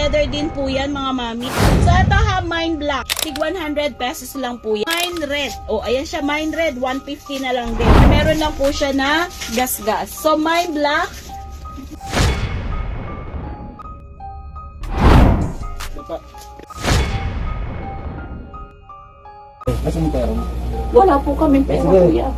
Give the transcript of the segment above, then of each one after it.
together din po yan mga mami. So ito ha, Mine Black. Tig 100 pesos lang po yan. Mine Red. O, ayan siya, Mine Red. 150 na lang din. Meron lang po siya na gas-gas. So Mine Black. Asan yung pera mo? Wala po kami pera, kuya.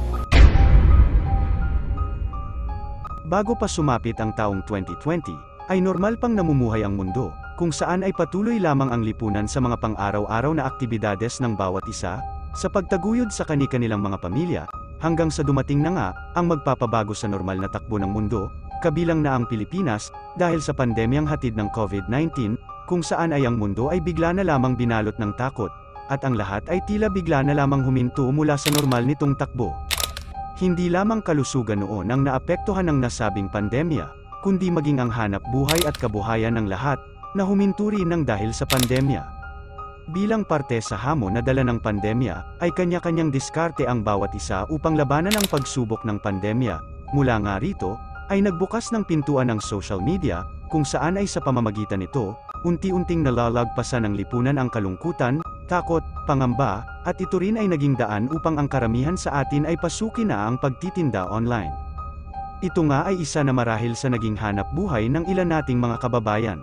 Bago pa sumapit ang taong 2020, ay normal pang namumuhay ang mundo, kung saan ay patuloy lamang ang lipunan sa mga pang-araw-araw na aktibidades ng bawat isa, sa pagtaguyod sa kani-kanilang mga pamilya, hanggang sa dumating na nga, ang magpapabago sa normal na takbo ng mundo, kabilang na ang Pilipinas, dahil sa pandemyang hatid ng COVID-19, kung saan ay ang mundo ay bigla na lamang binalot ng takot, at ang lahat ay tila bigla na lamang huminto mula sa normal nitong takbo. Hindi lamang kalusugan noon ang naapektuhan ng nasabing pandemya, kundi maging ang hanap buhay at kabuhayan ng lahat, na huminto rin ng dahil sa pandemya. Bilang parte sa hamon na dala ng pandemya, ay kanya-kanyang diskarte ang bawat isa upang labanan ang pagsubok ng pandemya. Mula nga rito, ay nagbukas ng pintuan ng social media, kung saan ay sa pamamagitan nito, unti-unting nalalagpasan ng lipunan ang kalungkutan, takot, pangamba, at ito rin ay naging daan upang ang karamihan sa atin ay pasukin na ang pagtitinda online. Ito nga ay isa na marahil sa naging hanap buhay ng ilan nating mga kababayan.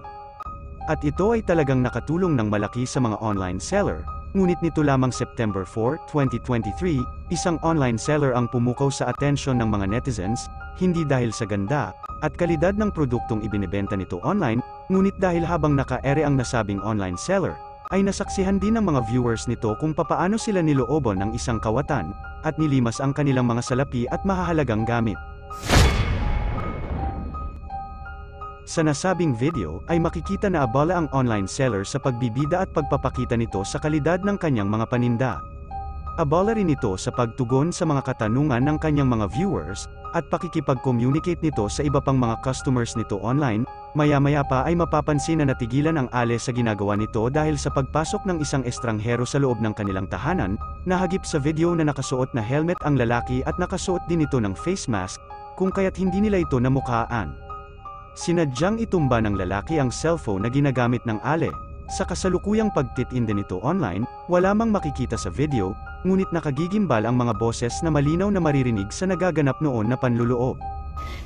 At ito ay talagang nakatulong ng malaki sa mga online seller, ngunit nito lamang September 4, 2023, isang online seller ang pumukaw sa atensyon ng mga netizens, hindi dahil sa ganda at kalidad ng produktong ibinebenta nito online, ngunit dahil habang naka-ere ang nasabing online seller, ay nasaksihan din ng mga viewers nito kung papaano sila nilooban ng isang kawatan, at nilimas ang kanilang mga salapi at mahahalagang gamit. Sa nasabing video, ay makikita na abala ang online seller sa pagbibida at pagpapakita nito sa kalidad ng kanyang mga paninda. Abala rin ito sa pagtugon sa mga katanungan ng kanyang mga viewers, at pakikipag-communicate nito sa iba pang mga customers nito online. Maya-maya pa ay mapapansin na natigilan ang ale sa ginagawa nito dahil sa pagpasok ng isang estranghero sa loob ng kanilang tahanan, nahagip sa video na nakasuot na helmet ang lalaki at nakasuot din ito ng face mask, kung kaya't hindi nila ito namukhaan. Sinadyang itumba ng lalaki ang cellphone na ginagamit ng ale. Sa kasalukuyang pagtitinda nito online, wala mang makikita sa video, ngunit nakagigimbal ang mga boses na malinaw na maririnig sa nagaganap noon na panluloob.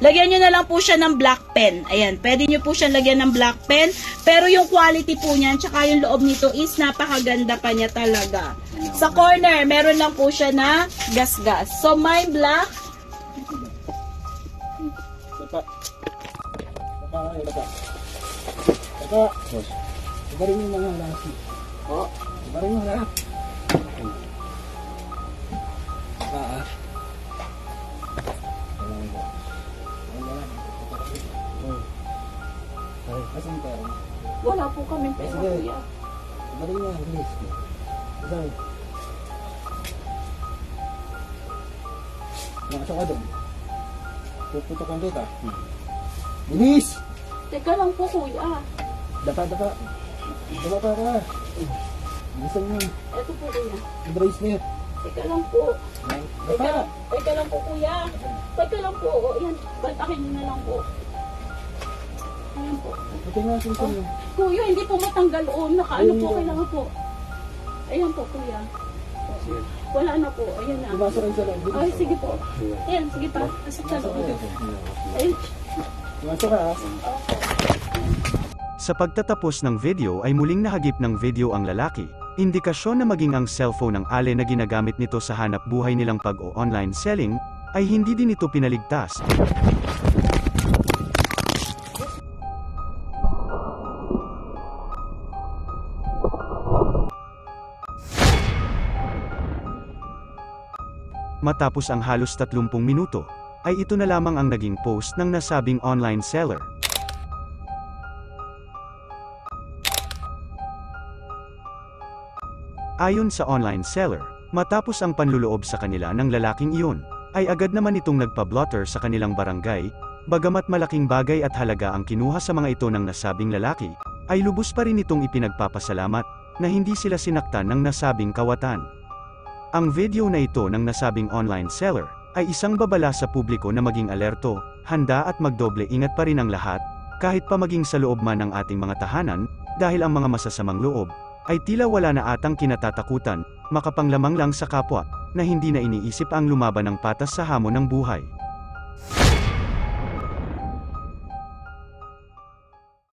Lagyan nyo na lang po siya ng black pen. Ayan, pwede nyo po siya lagyan ng black pen. Pero yung quality po niyan, tsaka yung loob nito is napakaganda pa niya talaga. Sa corner, meron lang po siya na gas-gas. So, Mine Black. Ibarin yung mga lasi. Ibarin yung lahat. Asan yung pera mo? Wala po kami pera, kuya. Ibarin yung bilis. Ibarin. Nakasok ka doon. Puputokan kita. Bilis! Teka lang po, kuya. Dapa. Dapa ka. Bilisan mo. Ito po, kuya. Bracelet. Teka lang po. Dapa. Teka lang po, kuya. Teka lang po. O, yan. Batakin nyo na lang po. Ayan po. Pati nga susun mo. Kuya, hindi po matanggal o. Nakaano po, kailangan po. Ayan po, kuya. Wala na po. Ayan na. Pumasok kayo sa loob. Ay, sige po. Ayan, sige pa. Asok sa loob. Ayun. Pumasok ka ha. Sa pagtatapos ng video ay muling nahagip ng video ang lalaki, indikasyon na maging ang cellphone ng ale na ginagamit nito sa hanap buhay nilang pag-o-online selling, ay hindi din ito pinaligtas. Matapos ang halos 30 minuto, ay ito na lamang ang naging post ng nasabing online seller. Ayon sa online seller, matapos ang panluloob sa kanila ng lalaking iyon, ay agad naman itong nagpa-blotter sa kanilang barangay, bagamat malaking bagay at halaga ang kinuha sa mga ito ng nasabing lalaki, ay lubos pa rin itong ipinagpapasalamat, na hindi sila sinaktan ng nasabing kawatan. Ang video na ito ng nasabing online seller, ay isang babala sa publiko na maging alerto, handa at magdoble ingat pa rin ang lahat, kahit pa maging sa loob man ng ating mga tahanan, dahil ang mga masasamang loob, ay tila wala na atang kinatatakutan, makapanglamang lang sa kapwa, na hindi na iniisip ang lumaban ng patas sa hamon ng buhay.